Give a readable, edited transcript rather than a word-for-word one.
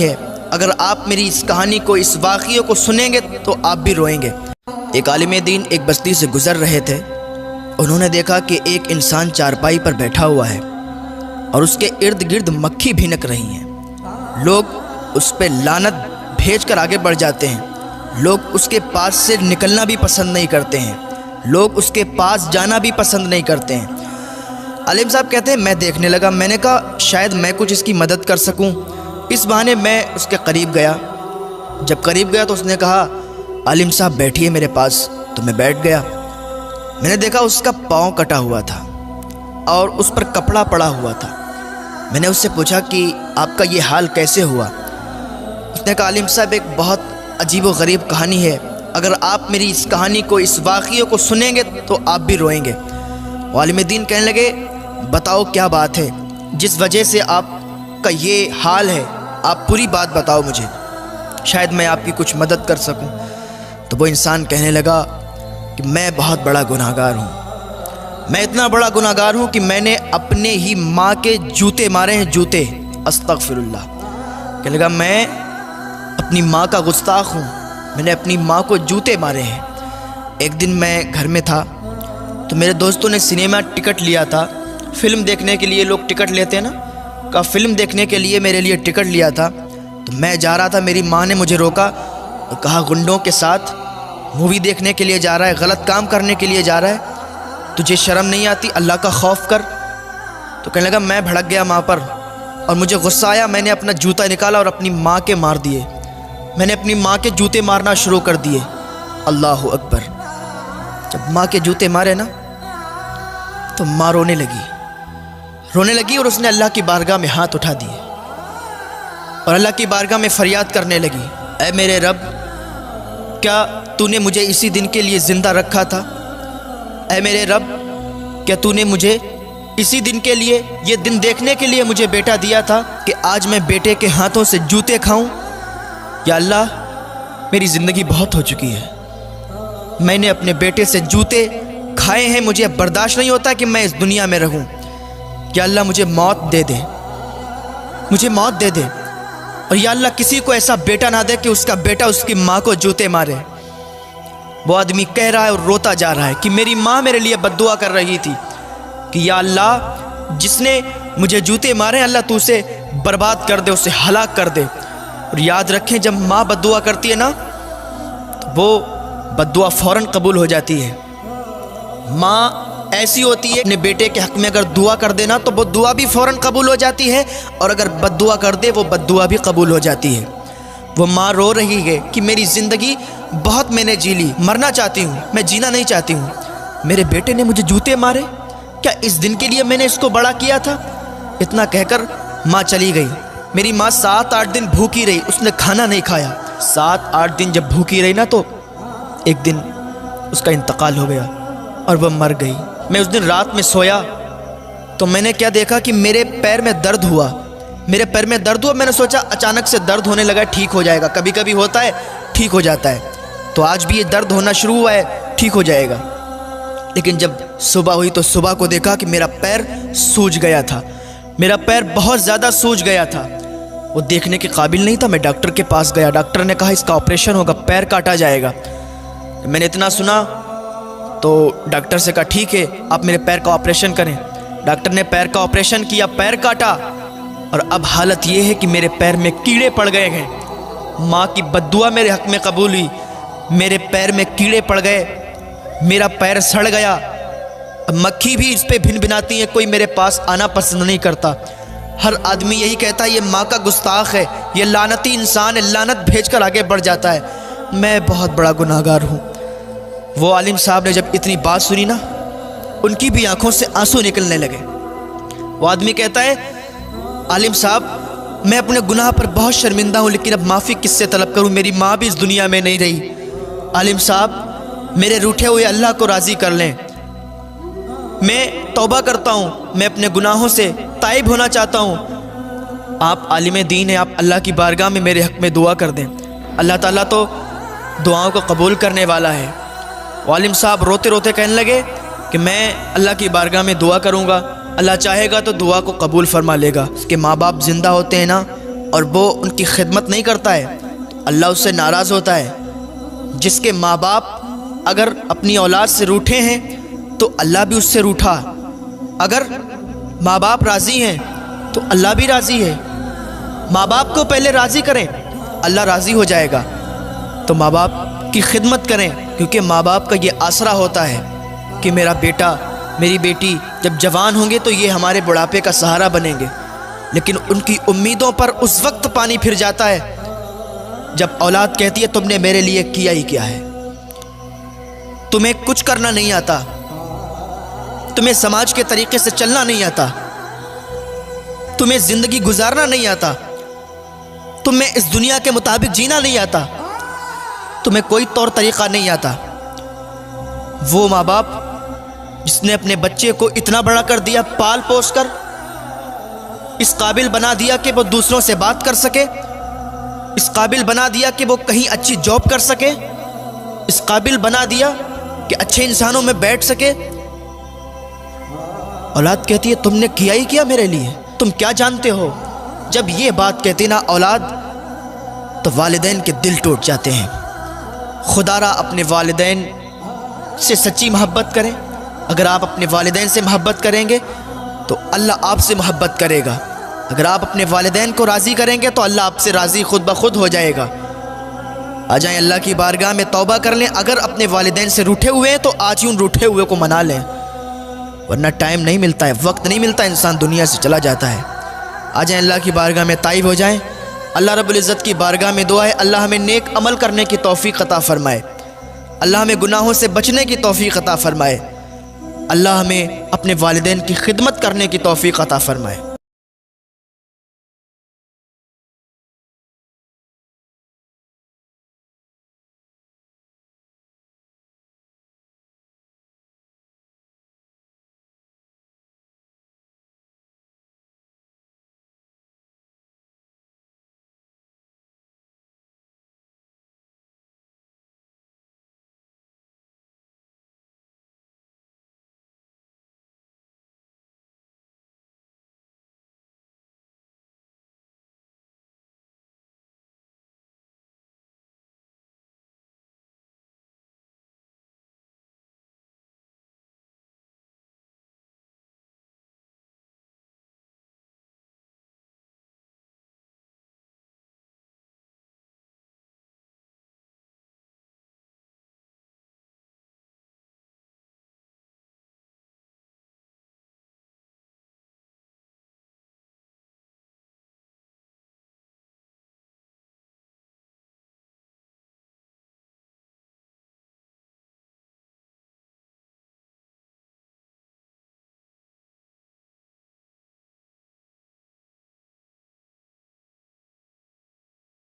ہے، اگر آپ میری اس کہانی کو، اس واقعے کو سنیں گے تو آپ بھی روئیں گے۔ ایک عالم دین ایک بستی سے گزر رہے تھے۔ انہوں نے دیکھا کہ ایک انسان چارپائی پر بیٹھا ہوا ہے اور اس کے ارد گرد مکھی بھنک رہی ہیں۔ لوگ اس پہ لعنت بھیج کر آگے بڑھ جاتے ہیں۔ لوگ اس کے پاس سے نکلنا بھی پسند نہیں کرتے ہیں، لوگ اس کے پاس جانا بھی پسند نہیں کرتے ہیں۔ عالم صاحب کہتے ہیں میں دیکھنے لگا، میں نے کہا شاید میں کچھ اس کی مدد کر سکوں۔ اس بہانے میں اس کے قریب گیا۔ جب قریب گیا تو اس نے کہا عالم صاحب بیٹھیے میرے پاس، تو میں بیٹھ گیا۔ میں نے دیکھا اس کا پاؤں کٹا ہوا تھا اور اس پر کپڑا پڑا ہوا تھا۔ میں نے اس سے پوچھا کہ آپ کا یہ حال کیسے ہوا؟ اس نے کہا عالم صاحب ایک بہت عجیب و غریب کہانی ہے، اگر آپ میری اس کہانی کو، اس واقعے کو سنیں گے تو آپ بھی روئیں گے۔ عالم دین کہنے لگے بتاؤ کیا بات ہے جس وجہ سے آپ کا یہ حال ہے، آپ پوری بات بتاؤ مجھے، شاید میں آپ کی کچھ مدد کر سکوں۔ تو وہ انسان کہنے لگا کہ میں بہت بڑا گناہ گار ہوں، میں اتنا بڑا گناہ گار ہوں کہ میں نے اپنے ہی ماں کے جوتے مارے ہیں، جوتے، استغفر اللہ۔ کہنے لگا میں اپنی ماں کا گستاخ ہوں، میں نے اپنی ماں کو جوتے مارے ہیں۔ ایک دن میں گھر میں تھا تو میرے دوستوں نے سنیما ٹکٹ لیا تھا، فلم دیکھنے کے لیے لوگ ٹکٹ لیتے ہیں نا، کہا فلم دیکھنے کے لیے میرے لیے ٹکٹ لیا تھا۔ تو میں جا رہا تھا، میری ماں نے مجھے روکا اور کہا گنڈوں کے ساتھ مووی دیکھنے کے لیے جا رہا ہے، غلط کام کرنے کے لیے جا رہا ہے، تجھے شرم نہیں آتی؟ اللہ کا خوف کر۔ تو کہنے لگا میں بھڑک گیا ماں پر اور مجھے غصہ آیا، میں نے اپنا جوتا نکالا اور اپنی ماں کے مار دیے، میں نے اپنی ماں کے جوتے مارنا شروع کر دیے۔ اللہ اکبر۔ جب ماں کے جوتے مارے نا تو ماں رونے لگی اور اس نے اللہ کی بارگاہ میں ہاتھ اٹھا دیے اور اللہ کی بارگاہ میں فریاد کرنے لگی، اے میرے رب، کیا تو نے مجھے اسی دن کے لیے زندہ رکھا تھا؟ اے میرے رب، کیا تو نے مجھے اسی دن کے لیے، یہ دن دیکھنے کے لیے مجھے بیٹا دیا تھا کہ آج میں بیٹے کے ہاتھوں سے جوتے کھاؤں؟ یا اللہ، میری زندگی بہت ہو چکی ہے، میں نے اپنے بیٹے سے جوتے کھائے ہیں، مجھے اب برداشت نہیں ہوتا کہ میں اس دنیا میں رہوں۔ یا اللہ مجھے موت دے دے، مجھے موت دے دے، اور یا اللہ کسی کو ایسا بیٹا نہ دے کہ اس کا بیٹا اس کی ماں کو جوتے مارے۔ وہ آدمی کہہ رہا ہے اور روتا جا رہا ہے کہ میری ماں میرے لیے بد دعا کر رہی تھی کہ یا اللہ جس نے مجھے جوتے مارے ہیں، اللہ تو اسے برباد کر دے، اسے ہلاک کر دے۔ اور یاد رکھیں جب ماں بد دعا کرتی ہے نا تو وہ بد دعا فوراً قبول ہو جاتی ہے۔ ماں ایسی ہوتی ہے، اپنے بیٹے کے حق میں اگر دعا کر دینا تو وہ دعا بھی فوراً قبول ہو جاتی ہے، اور اگر بد دعا کر دے وہ بد دعا بھی قبول ہو جاتی ہے۔ وہ ماں رو رہی ہے کہ میری زندگی بہت میں نے جی لی، مرنا چاہتی ہوں، میں جینا نہیں چاہتی ہوں، میرے بیٹے نے مجھے جوتے مارے، کیا اس دن کے لیے میں نے اس کو بڑا کیا تھا؟ اتنا کہہ کر ماں چلی گئی۔ میری ماں 7-8 دن بھوکی رہی، اس نے کھانا نہیں کھایا۔ 7-8 دن جب بھوکی رہی نا تو ایک دن اس کا انتقال ہو گیا اور وہ مر گئی۔ میں اس دن رات میں سویا تو میں نے کیا دیکھا کہ میرے پیر میں درد ہوا، میرے پیر میں درد ہوا۔ میں نے سوچا اچانک سے درد ہونے لگا، ٹھیک ہو جائے گا، کبھی کبھی ہوتا ہے ٹھیک ہو جاتا ہے، تو آج بھی یہ درد ہونا شروع ہوا ہے، ٹھیک ہو جائے گا۔ لیکن جب صبح ہوئی تو صبح کو دیکھا کہ میرا پیر سوج گیا تھا، میرا پیر بہت زیادہ سوج گیا تھا، وہ دیکھنے کے قابل نہیں تھا۔ میں ڈاکٹر کے پاس گیا، ڈاکٹر نے کہا اس کا آپریشن ہوگا، پیر کاٹا جائے گا۔ میں نے اتنا سنا تو ڈاکٹر سے کہا ٹھیک ہے آپ میرے پیر کا آپریشن کریں۔ ڈاکٹر نے پیر کا آپریشن کیا، پیر کاٹا، اور اب حالت یہ ہے کہ میرے پیر میں کیڑے پڑ گئے ہیں۔ ماں کی بد دعا میرے حق میں قبول ہوئی، میرے پیر میں کیڑے پڑ گئے، میرا پیر سڑ گیا، اب مکھی بھی اس پہ بھن بھناتی ہے، کوئی میرے پاس آنا پسند نہیں کرتا۔ ہر آدمی یہی کہتا ہے یہ ماں کا گستاخ ہے، یہ لعنتی انسان ہے، لعنت بھیج کر آگے بڑھ جاتا ہے، میں بہت بڑا گناہ گار ہوں۔ وہ عالم صاحب نے جب اتنی بات سنی نا، ان کی بھی آنکھوں سے آنسو نکلنے لگے۔ وہ آدمی کہتا ہے عالم صاحب میں اپنے گناہ پر بہت شرمندہ ہوں، لیکن اب معافی کس سے طلب کروں، میری ماں بھی اس دنیا میں نہیں رہی۔ عالم صاحب میرے روٹھے ہوئے اللہ کو راضی کر لیں، میں توبہ کرتا ہوں، میں اپنے گناہوں سے تائب ہونا چاہتا ہوں۔ آپ عالم دین ہیں، آپ اللہ کی بارگاہ میں میرے حق میں دعا کر دیں، اللہ تعالیٰ تو دعاؤں کو قبول کرنے والا ہے۔ عالم صاحب روتے روتے کہنے لگے کہ میں اللہ کی بارگاہ میں دعا کروں گا، اللہ چاہے گا تو دعا کو قبول فرما لے گا۔ اس کے ماں باپ زندہ ہوتے ہیں نا اور وہ ان کی خدمت نہیں کرتا ہے تو اللہ اس سے ناراض ہوتا ہے۔ جس کے ماں باپ اگر اپنی اولاد سے روٹھے ہیں تو اللہ بھی اس سے روٹھا، اگر ماں باپ راضی ہیں تو اللہ بھی راضی ہے۔ ماں باپ کو پہلے راضی کریں، اللہ راضی ہو جائے گا۔ تو ماں باپ کی خدمت کریں، کیونکہ ماں باپ کا یہ آسرا ہوتا ہے کہ میرا بیٹا میری بیٹی جب جوان ہوں گے تو یہ ہمارے بڑھاپے کا سہارا بنیں گے۔ لیکن ان کی امیدوں پر اس وقت پانی پھر جاتا ہے جب اولاد کہتی ہے تم نے میرے لیے کیا ہی کیا ہے، تمہیں کچھ کرنا نہیں آتا، تمہیں سماج کے طریقے سے چلنا نہیں آتا، تمہیں زندگی گزارنا نہیں آتا، تمہیں اس دنیا کے مطابق جینا نہیں آتا، تمہیں کوئی طور طریقہ نہیں آتا۔ وہ ماں باپ جس نے اپنے بچے کو اتنا بڑا کر دیا، پال پوس کر اس قابل بنا دیا کہ وہ دوسروں سے بات کر سکے، اس قابل بنا دیا کہ وہ کہیں اچھی جاب کر سکے، اس قابل بنا دیا کہ اچھے انسانوں میں بیٹھ سکے، اولاد کہتی ہے تم نے کیا ہی کیا میرے لیے، تم کیا جانتے ہو۔ جب یہ بات کہتی نا اولاد تو والدین کے دل ٹوٹ جاتے ہیں۔ خدا را اپنے والدین سے سچی محبت کریں۔ اگر آپ اپنے والدین سے محبت کریں گے تو اللہ آپ سے محبت کرے گا۔ اگر آپ اپنے والدین کو راضی کریں گے تو اللہ آپ سے راضی خود بخود ہو جائے گا۔ آ جائیں اللہ کی بارگاہ میں توبہ کر لیں۔ اگر اپنے والدین سے روٹھے ہوئے ہیں تو آج ہی ان روٹھے ہوئے کو منا لیں، ورنہ ٹائم نہیں ملتا ہے، وقت نہیں ملتا، انسان دنیا سے چلا جاتا ہے۔ آ جائیں اللہ کی بارگاہ میں تائب ہو جائیں۔ اللہ رب العزت کی بارگاہ میں دعا ہے اللہ ہمیں نیک عمل کرنے کی توفیق عطا فرمائے، اللہ ہمیں گناہوں سے بچنے کی توفیق عطا فرمائے، اللہ ہمیں اپنے والدین کی خدمت کرنے کی توفیق عطا فرمائے۔